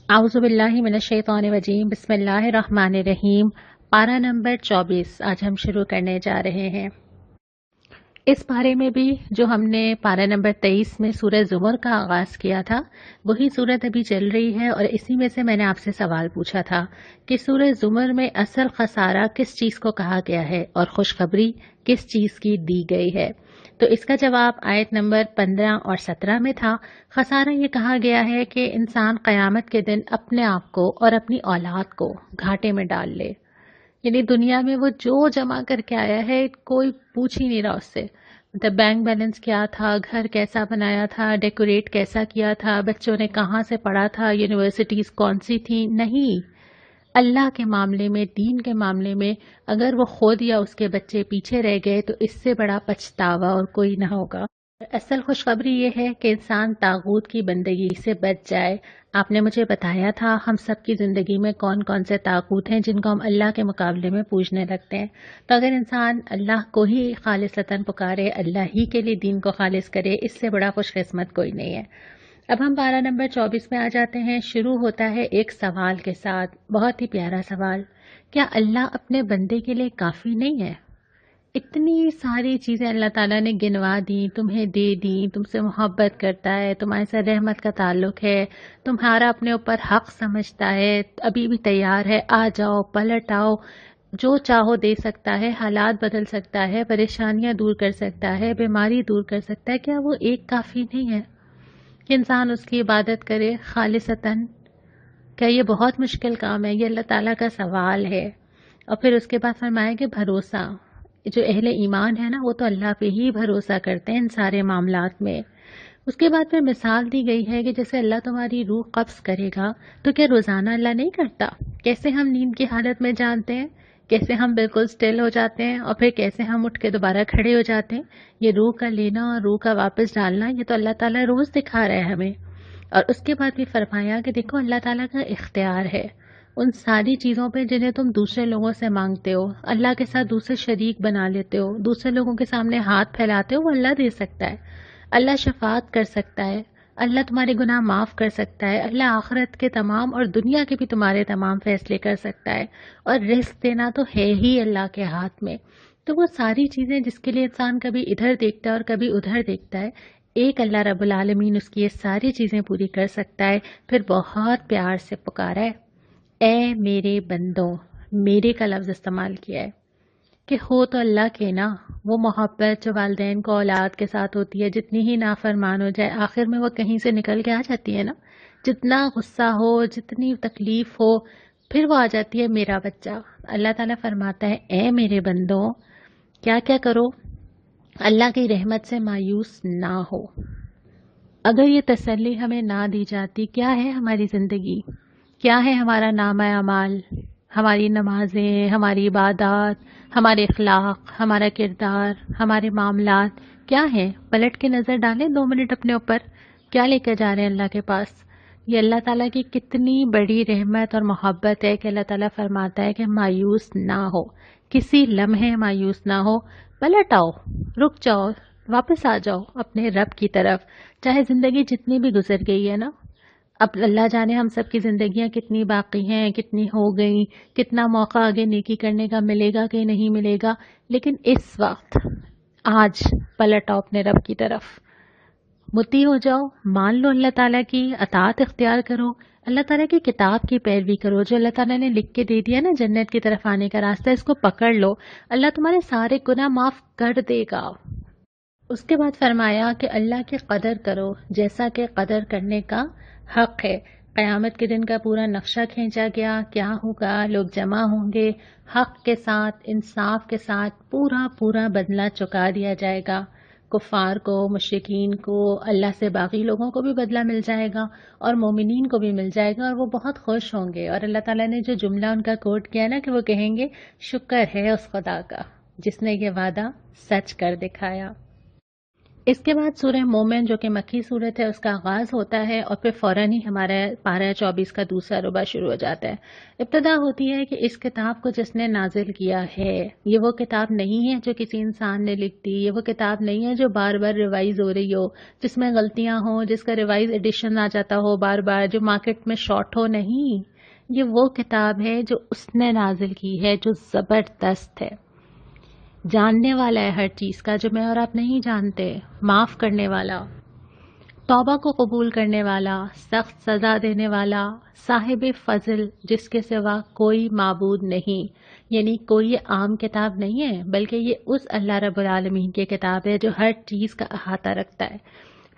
اعوذ باللہ من الشیطان الرجیم، بسم اللہ الرحمن الرحیم۔ پارہ نمبر 24 آج ہم شروع کرنے جا رہے ہیں۔ اس پارے میں بھی جو ہم نے پارہ نمبر 23 میں سورہ زمر کا آغاز کیا تھا وہی سورت ابھی چل رہی ہے، اور اسی میں سے میں نے آپ سے سوال پوچھا تھا کہ سورہ زمر میں اصل خسارہ کس چیز کو کہا گیا ہے اور خوشخبری کس چیز کی دی گئی ہے۔ تو اس کا جواب آیت نمبر 15 اور 17 میں تھا۔ خسارہ یہ کہا گیا ہے کہ انسان قیامت کے دن اپنے آپ کو اور اپنی اولاد کو گھاٹے میں ڈال لے، یعنی دنیا میں وہ جو جمع کر کے آیا ہے کوئی پوچھ ہی نہیں رہا اس سے، مطلب بینک بیلنس کیا تھا، گھر کیسا بنایا تھا، ڈیکوریٹ کیسا کیا تھا، بچوں نے کہاں سے پڑھا تھا، یونیورسٹیز کون سی تھی، نہیں۔ اللہ کے معاملے میں، دین کے معاملے میں اگر وہ خود یا اس کے بچے پیچھے رہ گئے تو اس سے بڑا پچھتاوا اور کوئی نہ ہوگا۔ اصل خوشخبری یہ ہے کہ انسان طاغوت کی بندگی سے بچ جائے۔ آپ نے مجھے بتایا تھا ہم سب کی زندگی میں کون کون سے طاغوت ہیں جن کو ہم اللہ کے مقابلے میں پوجنے لگتے ہیں۔ تو اگر انسان اللہ کو ہی خالصتاً پکارے، اللہ ہی کے لیے دین کو خالص کرے، اس سے بڑا خوش قسمت کوئی نہیں ہے۔ اب ہم پارہ نمبر 24 میں آ جاتے ہیں۔ شروع ہوتا ہے ایک سوال کے ساتھ، بہت ہی پیارا سوال۔ کیا اللہ اپنے بندے کے لیے کافی نہیں ہے؟ اتنی ساری چیزیں اللہ تعالیٰ نے گنوا دیں، تمہیں دے دیں، تم سے محبت کرتا ہے، تمہارے ساتھ رحمت کا تعلق ہے، تمہارا اپنے اوپر حق سمجھتا ہے، ابھی بھی تیار ہے، آ جاؤ، پلٹ آؤ، جو چاہو دے سکتا ہے، حالات بدل سکتا ہے، پریشانیاں دور کر سکتا ہے، بیماری دور کر سکتا ہے۔ کیا وہ ایک کافی نہیں ہے کہ انسان اس کی عبادت کرے خالصتاً؟ کیا یہ بہت مشکل کام ہے؟ یہ اللہ تعالیٰ کا سوال ہے۔ اور پھر اس کے بعد فرمایا کہ بھروسہ، جو اہل ایمان ہے نا وہ تو اللہ پہ ہی بھروسہ کرتے ہیں ان سارے معاملات میں۔ اس کے بعد پھر مثال دی گئی ہے کہ جیسے اللہ تمہاری روح قبض کرے گا تو کیا روزانہ اللہ نہیں کرتا؟ کیسے ہم نیند کی حالت میں جانتے ہیں، کیسے ہم بالکل سٹل ہو جاتے ہیں، اور پھر کیسے ہم اٹھ کے دوبارہ کھڑے ہو جاتے ہیں۔ یہ روح کا لینا اور روح کا واپس ڈالنا یہ تو اللہ تعالیٰ روز دکھا رہا ہے ہمیں۔ اور اس کے بعد بھی فرمایا کہ دیکھو اللہ تعالیٰ کا اختیار ہے ان ساری چیزوں پہ جنہیں تم دوسرے لوگوں سے مانگتے ہو، اللہ کے ساتھ دوسرے شریک بنا لیتے ہو، دوسرے لوگوں کے سامنے ہاتھ پھیلاتے ہو، وہ اللہ دے سکتا ہے، اللہ شفاعت کر سکتا ہے، اللہ تمہارے گناہ معاف کر سکتا ہے، اللہ آخرت کے تمام اور دنیا کے بھی تمہارے تمام فیصلے کر سکتا ہے، اور رزق دینا تو ہے ہی اللہ کے ہاتھ میں۔ تو وہ ساری چیزیں جس کے لیے انسان کبھی ادھر دیکھتا ہے اور کبھی ادھر دیکھتا ہے، ایک اللہ رب العالمین اس کی یہ ساری چیزیں پوری کر سکتا ہے۔ پھر بہت پیار سے پکارا ہے، اے میرے بندوں، میرے کا لفظ استعمال کیا ہے کہ ہو تو اللہ کے نا، وہ محبت جو والدین کو اولاد کے ساتھ ہوتی ہے، جتنی ہی نافرمان ہو جائے آخر میں وہ کہیں سے نکل کے آ جاتی ہے نا، جتنا غصہ ہو، جتنی تکلیف ہو، پھر وہ آ جاتی ہے میرا بچہ۔ اللہ تعالیٰ فرماتا ہے اے میرے بندوں، کیا کیا کرو؟ اللہ کی رحمت سے مایوس نہ ہو۔ اگر یہ تسلی ہمیں نہ دی جاتی، کیا ہے ہماری زندگی، کیا ہے ہمارا نامہ اعمال، ہماری نمازیں، ہماری عبادات، ہمارے اخلاق، ہمارا کردار، ہمارے معاملات کیا ہیں؟ پلٹ کے نظر ڈالیں 2 منٹ اپنے اوپر، کیا لے کے جا رہے ہیں اللہ کے پاس؟ یہ اللہ تعالیٰ کی کتنی بڑی رحمت اور محبت ہے کہ اللہ تعالیٰ فرماتا ہے کہ مایوس نہ ہو، کسی لمحے مایوس نہ ہو، پلٹ آؤ، رک جاؤ، واپس آ جاؤ اپنے رب کی طرف۔ چاہے زندگی جتنی بھی گزر گئی ہے نا، اب اللہ جانے ہم سب کی زندگیاں کتنی باقی ہیں، کتنی ہو گئیں، کتنا موقع آگے نیکی کرنے کا ملے گا کہ نہیں ملے گا، لیکن اس وقت آج پلٹ آؤ اپنے رب کی طرف، مطیع ہو جاؤ، مان لو اللہ تعالیٰ کی اطاعت اختیار کرو، اللہ تعالیٰ کی کتاب کی پیروی کرو، جو اللہ تعالیٰ نے لکھ کے دے دیا نا جنت کی طرف آنے کا راستہ، اس کو پکڑ لو، اللہ تمہارے سارے گناہ معاف کر دے گا۔ اس کے بعد فرمایا کہ اللہ کی قدر کرو جیسا کہ قدر کرنے کا حق ہے۔ قیامت کے دن کا پورا نقشہ کھینچا گیا، کیا ہوگا، لوگ جمع ہوں گے، حق کے ساتھ، انصاف کے ساتھ پورا پورا بدلہ چکا دیا جائے گا، کفار کو، مشرکین کو، اللہ سے باغی لوگوں کو بھی بدلہ مل جائے گا اور مومنین کو بھی مل جائے گا، اور وہ بہت خوش ہوں گے۔ اور اللہ تعالیٰ نے جو جملہ ان کا کوٹ کیا نا کہ وہ کہیں گے شکر ہے اس خدا کا جس نے یہ وعدہ سچ کر دکھایا۔ اس کے بعد سورہ مومن جو کہ مکی صورت ہے اس کا آغاز ہوتا ہے اور پھر فوراً ہی ہمارا پارہ 24 کا دوسرا ربع شروع ہو جاتا ہے۔ ابتدا ہوتی ہے کہ اس کتاب کو جس نے نازل کیا ہے، یہ وہ کتاب نہیں ہے جو کسی انسان نے لکھ دی، یہ وہ کتاب نہیں ہے جو بار بار ریوائز ہو رہی ہو، جس میں غلطیاں ہوں، جس کا ریوائز ایڈیشن آ جاتا ہو بار بار، جو مارکیٹ میں شارٹ ہو، نہیں۔ یہ وہ کتاب ہے جو اس نے نازل کی ہے، جو زبردست ہے، جاننے والا ہے ہر چیز کا جو میں اور آپ نہیں جانتے، معاف کرنے والا، توبہ کو قبول کرنے والا، سخت سزا دینے والا، صاحب فضل جس کے سوا کوئی معبود نہیں۔ یعنی کوئی یہ عام کتاب نہیں ہے، بلکہ یہ اس اللہ رب العالمین کی کتاب ہے جو ہر چیز کا احاطہ رکھتا ہے۔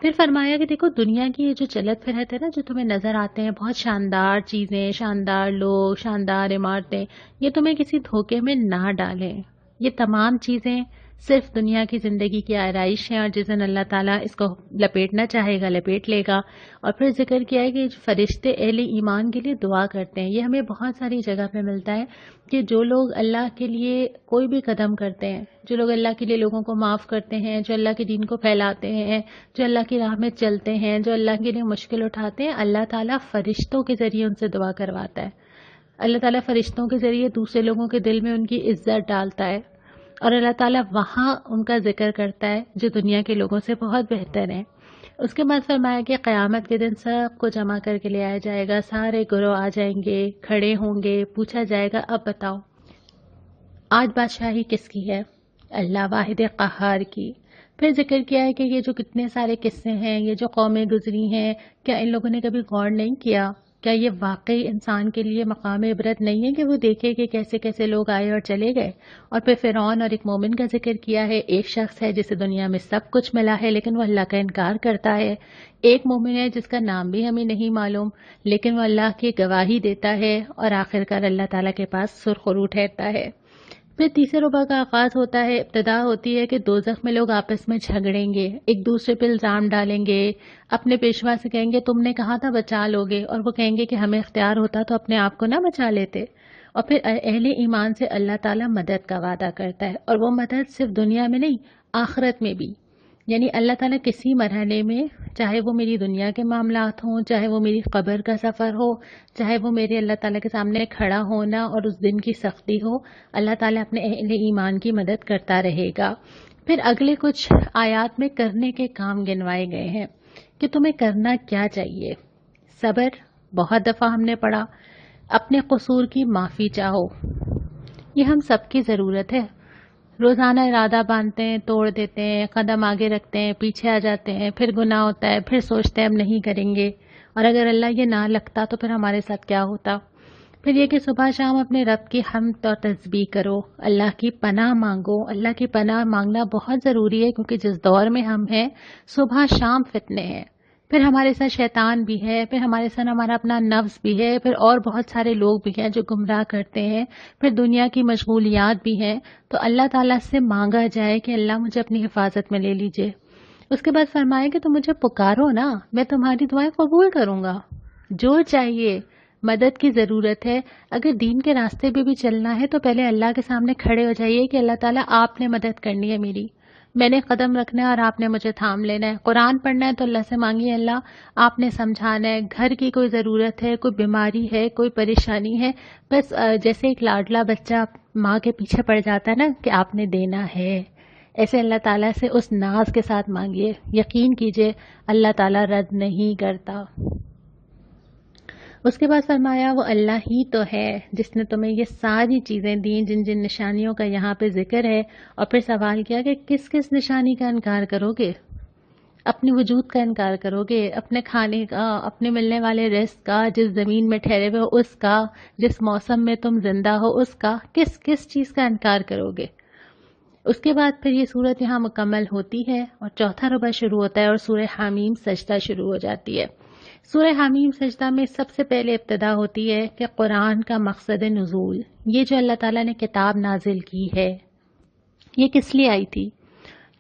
پھر فرمایا کہ دیکھو دنیا کی یہ جو چلت پھرت ہے نا، جو تمہیں نظر آتے ہیں بہت شاندار چیزیں، شاندار لوگ، شاندار عمارتیں، یہ تمہیں کسی دھوکے میں نہ ڈالیں۔ یہ تمام چیزیں صرف دنیا کی زندگی کی آرائش ہیں، اور جس دن اللہ تعالیٰ اس کو لپیٹنا چاہے گا لپیٹ لے گا۔ اور پھر ذکر کیا ہے کہ فرشتے اہل ایمان کے لیے دعا کرتے ہیں۔ یہ ہمیں بہت ساری جگہ پہ ملتا ہے کہ جو لوگ اللہ کے لیے کوئی بھی قدم کرتے ہیں، جو لوگ اللہ کے لیے لوگوں کو معاف کرتے ہیں، جو اللہ کے دین کو پھیلاتے ہیں، جو اللہ کی راہ میں چلتے ہیں، جو اللہ کے لیے مشکل اٹھاتے ہیں، اللہ تعالیٰ فرشتوں کے ذریعے ان سے دعا کرواتا ہے۔ اللہ تعالیٰ فرشتوں کے ذریعے دوسرے لوگوں کے دل میں ان کی عزت ڈالتا ہے، اور اللہ تعالیٰ وہاں ان کا ذکر کرتا ہے جو دنیا کے لوگوں سے بہت بہتر ہیں۔ اس کے بعد فرمایا کہ قیامت کے دن سب کو جمع کر کے لے آیا جائے گا، سارے گروہ آ جائیں گے، کھڑے ہوں گے، پوچھا جائے گا اب بتاؤ آج بادشاہی کس کی ہے؟ اللہ واحد قہار کی۔ پھر ذکر کیا ہے کہ یہ جو کتنے سارے قصے ہیں، یہ جو قومیں گزری ہیں، کیا ان لوگوں نے کبھی غور نہیں کیا؟ کیا یہ واقعی انسان کے لیے مقام عبرت نہیں ہے کہ وہ دیکھے کہ کیسے کیسے لوگ آئے اور چلے گئے؟ اور پھر فرعون اور ایک مومن کا ذکر کیا ہے۔ ایک شخص ہے جسے دنیا میں سب کچھ ملا ہے لیکن وہ اللہ کا انکار کرتا ہے۔ ایک مومن ہے جس کا نام بھی ہمیں نہیں معلوم لیکن وہ اللہ کی گواہی دیتا ہے، اور آخرکار اللہ تعالیٰ کے پاس سرخرو ٹھہرتا ہے۔ پھر تیسرے ربع کا آغاز ہوتا ہے۔ ابتدا ہوتی ہے کہ دوزخ میں لوگ آپس میں جھگڑیں گے، ایک دوسرے پہ الزام ڈالیں گے، اپنے پیشوا سے کہیں گے تم نے کہا تھا بچا لوگے، اور وہ کہیں گے کہ ہمیں اختیار ہوتا تو اپنے آپ کو نہ بچا لیتے۔ اور پھر اہل ایمان سے اللہ تعالیٰ مدد کا وعدہ کرتا ہے، اور وہ مدد صرف دنیا میں نہیں، آخرت میں بھی۔ یعنی اللہ تعالیٰ کسی مرحلے میں، چاہے وہ میری دنیا کے معاملات ہوں، چاہے وہ میری قبر کا سفر ہو، چاہے وہ میرے اللہ تعالیٰ کے سامنے کھڑا ہونا اور اس دن کی سختی ہو، اللہ تعالیٰ اپنے اہل ایمان کی مدد کرتا رہے گا۔ پھر اگلے کچھ آیات میں کرنے کے کام گنوائے گئے ہیں کہ تمہیں کرنا کیا چاہیے۔ صبر، بہت دفعہ ہم نے پڑھا، اپنے قصور کی معافی چاہو، یہ ہم سب کی ضرورت ہے۔ روزانہ ارادہ باندھتے ہیں، توڑ دیتے ہیں، قدم آگے رکھتے ہیں، پیچھے آ جاتے ہیں، پھر گناہ ہوتا ہے، پھر سوچتے ہیں ہم نہیں کریں گے، اور اگر اللہ یہ نہ لگتا تو پھر ہمارے ساتھ کیا ہوتا۔ پھر یہ کہ صبح شام اپنے رب کی حمد اور تسبیح کرو، اللہ کی پناہ مانگو۔ اللہ کی پناہ مانگنا بہت ضروری ہے کیونکہ جس دور میں ہم ہیں صبح شام فتنے ہیں، پھر ہمارے ساتھ شیطان بھی ہے، پھر ہمارے ساتھ ہمارا اپنا نفس بھی ہے، پھر اور بہت سارے لوگ بھی ہیں جو گمراہ کرتے ہیں، پھر دنیا کی مشغولیات بھی ہیں۔ تو اللہ تعالیٰ سے مانگا جائے کہ اللہ مجھے اپنی حفاظت میں لے لیجئے۔ اس کے بعد فرمایا کہ تم مجھے پکارو نا، میں تمہاری دعائیں قبول کروں گا۔ جو چاہیے، مدد کی ضرورت ہے، اگر دین کے راستے پہ بھی چلنا ہے تو پہلے اللہ کے سامنے کھڑے ہو جائیے کہ اللہ تعالیٰ آپ نے مدد کرنی ہے میری، میں نے قدم رکھنا ہے اور آپ نے مجھے تھام لینا ہے۔ قرآن پڑھنا ہے تو اللہ سے مانگیے اللہ آپ نے سمجھانا ہے، گھر کی کوئی ضرورت ہے، کوئی بیماری ہے، کوئی پریشانی ہے، بس جیسے ایک لاڈلا بچہ ماں کے پیچھے پڑ جاتا ہے نا کہ آپ نے دینا ہے، ایسے اللہ تعالیٰ سے اس ناز کے ساتھ مانگیے، یقین کیجئے اللہ تعالیٰ رد نہیں کرتا۔ اس کے بعد فرمایا وہ اللہ ہی تو ہے جس نے تمہیں یہ ساری چیزیں دیں جن جن نشانیوں کا یہاں پہ ذکر ہے، اور پھر سوال کیا کہ کس کس نشانی کا انکار کرو گے؟ اپنے وجود کا انکار کرو گے، اپنے کھانے کا، اپنے ملنے والے رزق کا، جس زمین میں ٹھہرے ہوئے ہو اس کا، جس موسم میں تم زندہ ہو اس کا، کس کس چیز کا انکار کرو گے؟ اس کے بعد پھر یہ صورت یہاں مکمل ہوتی ہے اور چوتھا ربع شروع ہوتا ہے اور سورہ حامیم سجدہ شروع ہو جاتی ہے۔ سورہ حامیم سجدہ میں سب سے پہلے ابتدا ہوتی ہے کہ قرآن کا مقصد نزول، یہ جو اللہ تعالیٰ نے کتاب نازل کی ہے یہ کس لیے آئی تھی؟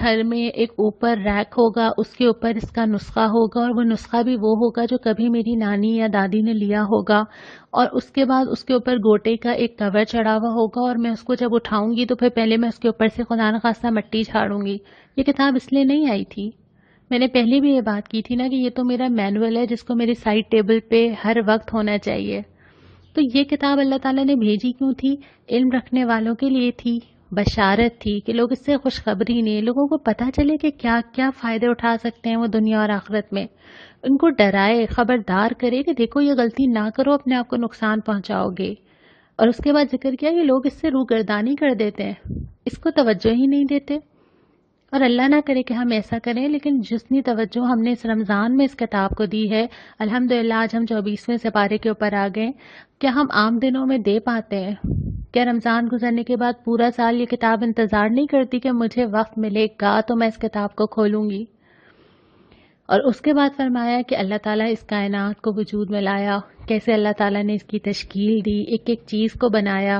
گھر میں ایک اوپر ریک ہوگا، اس کے اوپر اس کا نسخہ ہوگا، اور وہ نسخہ بھی وہ ہوگا جو کبھی میری نانی یا دادی نے لیا ہوگا، اور اس کے بعد اس کے اوپر گوٹے کا ایک کور چڑھا ہوا ہوگا، اور میں اس کو جب اٹھاؤں گی تو پھر پہلے میں اس کے اوپر سے خدا نخواستہ مٹی جھاڑوں گی۔ یہ کتاب اس لیے نہیں آئی تھی۔ میں نے پہلے بھی یہ بات کی تھی نا کہ یہ تو میرا مینول ہے جس کو میری سائڈ ٹیبل پہ ہر وقت ہونا چاہیے۔ تو یہ کتاب اللہ تعالیٰ نے بھیجی کیوں تھی؟ علم رکھنے والوں کے لیے تھی، بشارت تھی کہ لوگ اس سے خوشخبری نہیں، لوگوں کو پتہ چلے کہ کیا کیا فائدے اٹھا سکتے ہیں وہ دنیا اور آخرت میں، ان کو ڈرائے، خبردار کرے کہ دیکھو یہ غلطی نہ کرو، اپنے آپ کو نقصان پہنچاؤ گے۔ اور اس کے بعد ذکر کیا کہ لوگ اس سے روگردانی کر دیتے ہیں، اس کو توجہ ہی نہیں دیتے۔ اور اللہ نہ کرے کہ ہم ایسا کریں، لیکن جتنی توجہ ہم نے اس رمضان میں اس کتاب کو دی ہے، الحمدللہ آج ہم 24ویں سپارے کے اوپر آ گئے، کیا ہم عام دنوں میں دے پاتے ہیں؟ کیا رمضان گزرنے کے بعد پورا سال یہ کتاب انتظار نہیں کرتی کہ مجھے وقت ملے گا تو میں اس کتاب کو کھولوں گی؟ اور اس کے بعد فرمایا کہ اللہ تعالیٰ اس کائنات کو وجود میں لایا، کیسے اللہ تعالیٰ نے اس کی تشکیل دی، ایک ایک چیز کو بنایا،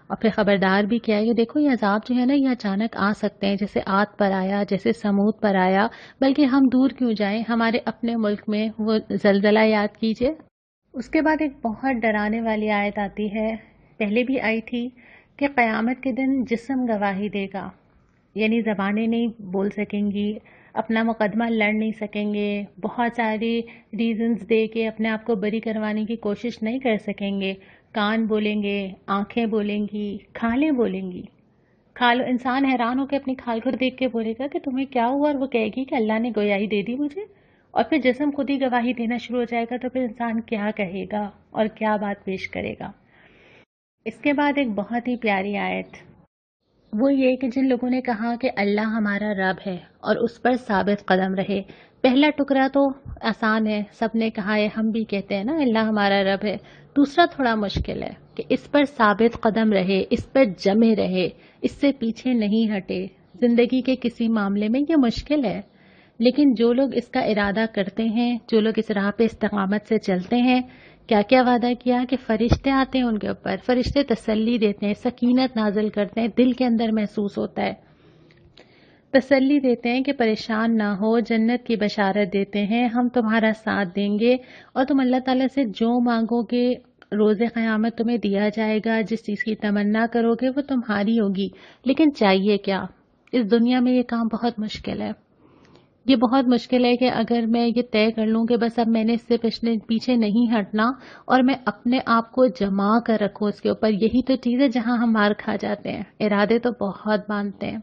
اور پھر خبردار بھی کیا ہے کہ دیکھو یہ عذاب جو ہے نا یہ اچانک آ سکتے ہیں، جیسے عاد پر آیا، جیسے سمود پر آیا، بلکہ ہم دور کیوں جائیں، ہمارے اپنے ملک میں وہ زلزلہ یاد کیجئے۔ اس کے بعد ایک بہت ڈرانے والی آیت آتی ہے، پہلے بھی آئی تھی، کہ قیامت کے دن جسم گواہی دے گا، یعنی زبانیں نہیں بول سکیں گی، اپنا مقدمہ لڑ نہیں سکیں گے، بہت سارے ریزنز دے کے اپنے آپ کو بری کروانے کی کوشش نہیں کر سکیں گے، کان بولیں گے، آنکھیں بولیں گی، کھالیں بولیں گی۔ کھال انسان حیران ہو کے اپنی کھال کو دیکھ کے بولے گا کہ تمہیں کیا ہوا، اور وہ کہے گی کہ اللہ نے گویائی دے دی مجھے، اور پھر جسم خود ہی گواہی دینا شروع ہو جائے گا، تو پھر انسان کیا کہے گا اور کیا بات پیش کرے گا۔ اس کے بعد ایک بہت ہی پیاری آیت، وہ یہ کہ جن لوگوں نے کہا کہ اللہ ہمارا رب ہے اور اس پر ثابت قدم رہے۔ پہلا ٹکڑا تو آسان ہے، سب نے کہا ہے، ہم بھی کہتے ہیں نا اللہ ہمارا رب ہے۔ دوسرا تھوڑا مشکل ہے کہ اس پر ثابت قدم رہے، اس پر جمے رہے، اس سے پیچھے نہیں ہٹے۔ زندگی کے کسی معاملے میں یہ مشکل ہے، لیکن جو لوگ اس کا ارادہ کرتے ہیں، جو لوگ اس راہ پہ استقامت سے چلتے ہیں، کیا کیا وعدہ کیا کہ فرشتے آتے ہیں ان کے اوپر، فرشتے تسلی دیتے ہیں، سکینت نازل کرتے ہیں، دل کے اندر محسوس ہوتا ہے، تسلی دیتے ہیں کہ پریشان نہ ہو، جنت کی بشارت دیتے ہیں، ہم تمہارا ساتھ دیں گے، اور تم اللہ تعالیٰ سے جو مانگو گے روز قیامت تمہیں دیا جائے گا، جس چیز کی تمنا کرو گے وہ تمہاری ہوگی۔ لیکن چاہیے کیا؟ اس دنیا میں یہ کام بہت مشکل ہے، یہ بہت مشکل ہے کہ اگر میں یہ طے کر لوں کہ بس اب میں نے اس سے پیچھے نہیں ہٹنا، اور میں اپنے آپ کو جما کر رکھوں اس کے اوپر، یہی تو چیز ہے جہاں ہم مار کھا جاتے ہیں۔ ارادے تو بہت باندھتے ہیں،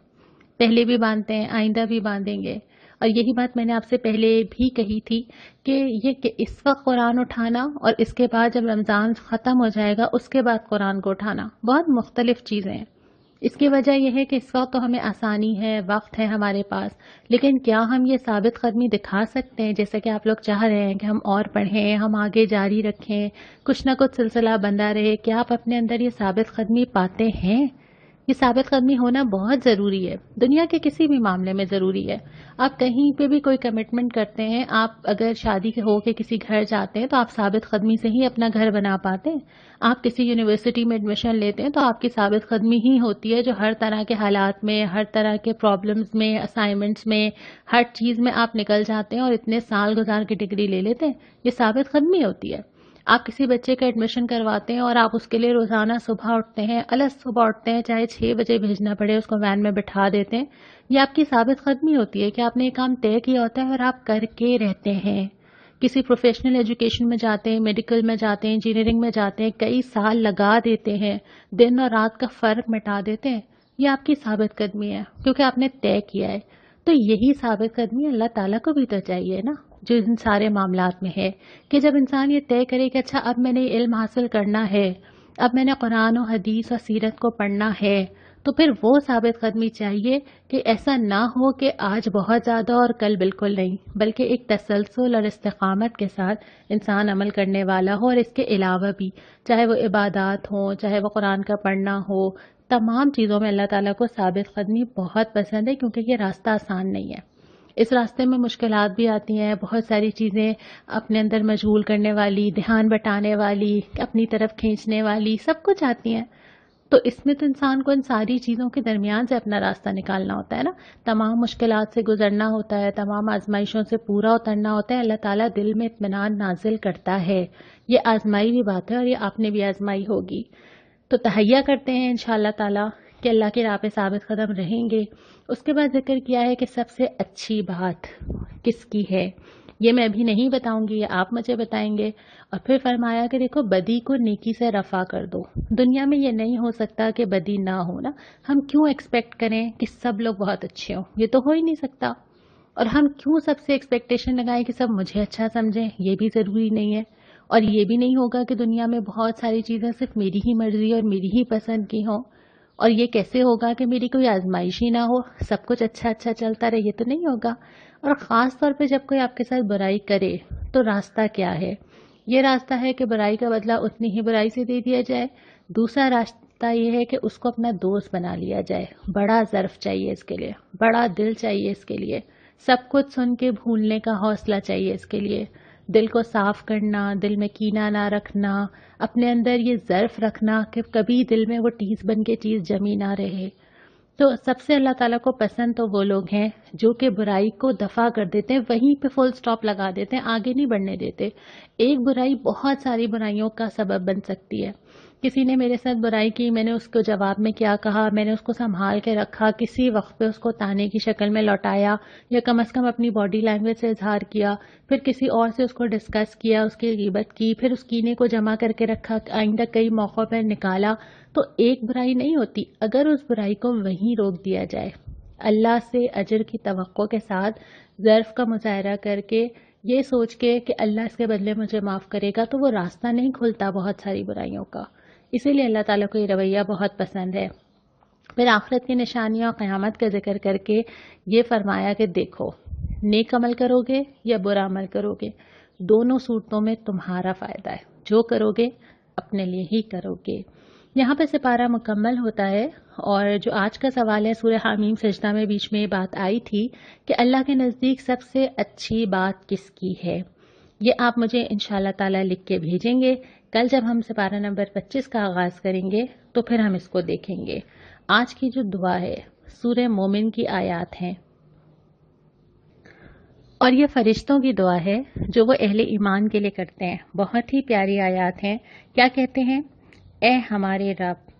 پہلے بھی باندھتے ہیں، آئندہ بھی باندھیں گے، اور یہی بات میں نے آپ سے پہلے بھی کہی تھی کہ یہ کہ اس وقت قرآن اٹھانا اور اس کے بعد جب رمضان ختم ہو جائے گا اس کے بعد قرآن کو اٹھانا بہت مختلف چیزیں ہیں۔ اس کی وجہ یہ ہے کہ اس وقت تو ہمیں آسانی ہے، وقت ہے ہمارے پاس، لیکن کیا ہم یہ ثابت قدمی دکھا سکتے ہیں جیسا کہ آپ لوگ چاہ رہے ہیں کہ ہم اور پڑھیں، ہم آگے جاری رکھیں، کچھ نہ کچھ سلسلہ بندہ رہے؟ کیا آپ اپنے اندر یہ ثابت قدمی پاتے ہیں؟ یہ ثابت قدمی ہونا بہت ضروری ہے، دنیا کے کسی بھی معاملے میں ضروری ہے۔ آپ کہیں پہ بھی کوئی کمٹمنٹ کرتے ہیں، آپ اگر شادی ہو کے کسی گھر جاتے ہیں تو آپ ثابت قدمی سے ہی اپنا گھر بنا پاتے ہیں۔ آپ کسی یونیورسٹی میں ایڈمیشن لیتے ہیں تو آپ کی ثابت قدمی ہی ہوتی ہے جو ہر طرح کے حالات میں، ہر طرح کے پرابلمز میں، اسائنمنٹس میں، ہر چیز میں آپ نکل جاتے ہیں اور اتنے سال گزار کے ڈگری لے لیتے ہیں، یہ ثابت قدمی ہوتی ہے۔ آپ کسی بچے کا ایڈمیشن کرواتے ہیں اور آپ اس کے لیے روزانہ صبح اٹھتے ہیں، صبح اٹھتے ہیں، چاہے 6 بجے بھیجنا پڑے، اس کو وین میں بٹھا دیتے ہیں، یہ آپ کی ثابت قدمی ہوتی ہے کہ آپ نے یہ کام طے کیا ہوتا ہے اور آپ کر کے رہتے ہیں۔ کسی پروفیشنل ایجوکیشن میں جاتے ہیں، میڈیکل میں جاتے ہیں، انجینئرنگ میں جاتے ہیں، کئی سال لگا دیتے ہیں، دن اور رات کا فرق مٹا دیتے ہیں، یہ آپ کی ثابت قدمی ہے کیونکہ آپ نے طے کیا ہے۔ تو یہی ثابت قدمی اللہ تعالیٰ کو بھی تو چاہیے نا، جو ان سارے معاملات میں ہے، کہ جب انسان یہ طے کرے کہ اچھا اب میں نے علم حاصل کرنا ہے، اب میں نے قرآن و حدیث اور سیرت کو پڑھنا ہے، تو پھر وہ ثابت قدمی چاہیے کہ ایسا نہ ہو کہ آج بہت زیادہ اور کل بالکل نہیں، بلکہ ایک تسلسل اور استقامت کے ساتھ انسان عمل کرنے والا ہو، اور اس کے علاوہ بھی چاہے وہ عبادات ہوں، چاہے وہ قرآن کا پڑھنا ہو، تمام چیزوں میں اللہ تعالیٰ کو ثابت قدمی بہت پسند ہے، کیونکہ یہ راستہ آسان نہیں ہے، اس راستے میں مشکلات بھی آتی ہیں، بہت ساری چیزیں اپنے اندر مشغول کرنے والی، دھیان بٹانے والی، اپنی طرف کھینچنے والی، سب کچھ آتی ہیں، تو اس میں تو انسان کو ان ساری چیزوں کے درمیان سے اپنا راستہ نکالنا ہوتا ہے نا، تمام مشکلات سے گزرنا ہوتا ہے، تمام آزمائشوں سے پورا اترنا ہوتا ہے۔ اللہ تعالیٰ دل میں اطمینان نازل کرتا ہے، یہ آزمائی بھی بات ہے اور یہ آپ نے بھی آزمائی ہوگی۔ تو تہیہ کرتے ہیں انشاءاللہ تعالیٰ کہ اللہ کی راہ پہ ثابت قدم رہیں گے۔ اس کے بعد ذکر کیا ہے کہ سب سے اچھی بات کس کی ہے، یہ میں ابھی نہیں بتاؤں گی، یہ آپ مجھے بتائیں گے۔ اور پھر فرمایا کہ دیکھو بدی کو نیکی سے رفع کر دو۔ دنیا میں یہ نہیں ہو سکتا کہ بدی نہ ہو نا، ہم کیوں ایکسپیکٹ کریں کہ سب لوگ بہت اچھے ہوں، یہ تو ہو ہی نہیں سکتا۔ اور ہم کیوں سب سے ایکسپیکٹیشن لگائیں کہ سب مجھے اچھا سمجھیں، یہ بھی ضروری نہیں ہے۔ اور یہ بھی نہیں ہوگا کہ دنیا میں بہت ساری چیزیں صرف میری ہی مرضی اور میری ہی پسند کی ہوں۔ اور یہ کیسے ہوگا کہ میری کوئی آزمائش ہی نہ ہو، سب کچھ اچھا اچھا چلتا رہے، یہ تو نہیں ہوگا۔ اور خاص طور پہ جب کوئی آپ کے ساتھ برائی کرے تو راستہ کیا ہے؟ یہ راستہ ہے کہ برائی کا بدلہ اتنی ہی برائی سے دے دیا جائے۔ دوسرا راستہ یہ ہے کہ اس کو اپنا دوست بنا لیا جائے۔ بڑا ظرف چاہیے اس کے لیے، بڑا دل چاہیے اس کے لیے، سب کچھ سن کے بھولنے کا حوصلہ چاہیے اس کے لیے، دل کو صاف کرنا، دل میں کینہ نہ رکھنا، اپنے اندر یہ ظرف رکھنا کہ کبھی دل میں وہ ٹیس بن کے چیز جمی نہ رہے۔ تو سب سے اللہ تعالیٰ کو پسند تو وہ لوگ ہیں جو کہ برائی کو دفع کر دیتے ہیں، وہیں پہ فل سٹاپ لگا دیتے ہیں، آگے نہیں بڑھنے دیتے۔ ایک برائی بہت ساری برائیوں کا سبب بن سکتی ہے۔ کسی نے میرے ساتھ برائی کی، میں نے اس کو جواب میں کیا کہا، میں نے اس کو سنبھال کے رکھا، کسی وقت پہ اس کو تانے کی شکل میں لوٹایا یا کم از کم اپنی باڈی لینگویج سے اظہار کیا، پھر کسی اور سے اس کو ڈسکس کیا، اس کی غیبت کی، پھر اس کینے کو جمع کر کے رکھا، آئندہ کئی موقعوں پر نکالا، تو ایک برائی نہیں ہوتی اگر اس برائی کو وہیں روک دیا جائے۔ اللہ سے اجر کی توقع کے ساتھ ظرف کا مظاہرہ کر کے یہ سوچ کے کہ اللہ اس کے بدلے مجھے معاف کرے گا، تو وہ راستہ نہیں کھلتا بہت ساری برائیوں کا۔ اسی لیے اللہ تعالیٰ کو یہ رویہ بہت پسند ہے۔ پھر آخرت کی نشانیاں اور قیامت کا ذکر کر کے یہ فرمایا کہ دیکھو نیک عمل کرو گے یا برا عمل کرو گے، دونوں صورتوں میں تمہارا فائدہ ہے، جو کرو گے اپنے لیے ہی کرو گے۔ یہاں پہ سپارہ مکمل ہوتا ہے، اور جو آج کا سوال ہے سورہ حامیم سجدہ میں بیچ میں یہ بات آئی تھی کہ اللہ کے نزدیک سب سے اچھی بات کس کی ہے، یہ آپ مجھے انشاءاللہ تعالیٰ لکھ کے بھیجیں گے۔ کل جب ہم سپارہ نمبر 25 کا آغاز کریں گے تو پھر ہم اس کو دیکھیں گے۔ آج کی جو دعا ہے سورہ مومن کی آیات ہیں، اور یہ فرشتوں کی دعا ہے جو وہ اہل ایمان کے لیے کرتے ہیں۔ بہت ہی پیاری آیات ہیں۔ کیا کہتے ہیں؟ اے ہمارے رب،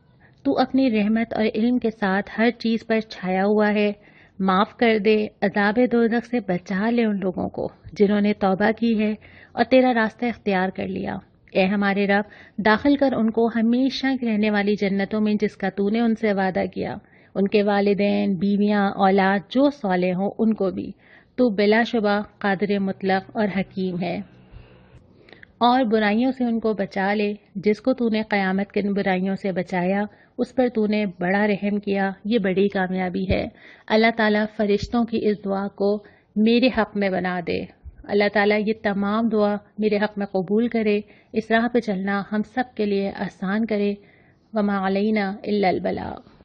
تو اپنی رحمت اور علم کے ساتھ ہر چیز پر چھایا ہوا ہے، معاف کر دے، عذاب دوزخ سے بچا لے ان لوگوں کو جنہوں نے توبہ کی ہے اور تیرا راستہ اختیار کر لیا۔ اے ہمارے رب، داخل کر ان کو ہمیشہ رہنے والی جنتوں میں جس کا تو نے ان سے وعدہ کیا، ان کے والدین، بیویاں، اولاد جو صالح ہوں ان کو بھی۔ تو بلا شبہ قادر مطلق اور حکیم ہے۔ اور برائیوں سے ان کو بچا لے، جس کو تو نے قیامت کے برائیوں سے بچایا اس پر تو نے بڑا رحم کیا، یہ بڑی کامیابی ہے۔ اللہ تعالیٰ فرشتوں کی اس دعا کو میرے حق میں بنا دے۔ اللہ تعالیٰ یہ تمام دعا میرے حق میں قبول کرے، اس راہ پہ چلنا ہم سب کے لیے آسان کرے۔ وما علینا الا البلاغ۔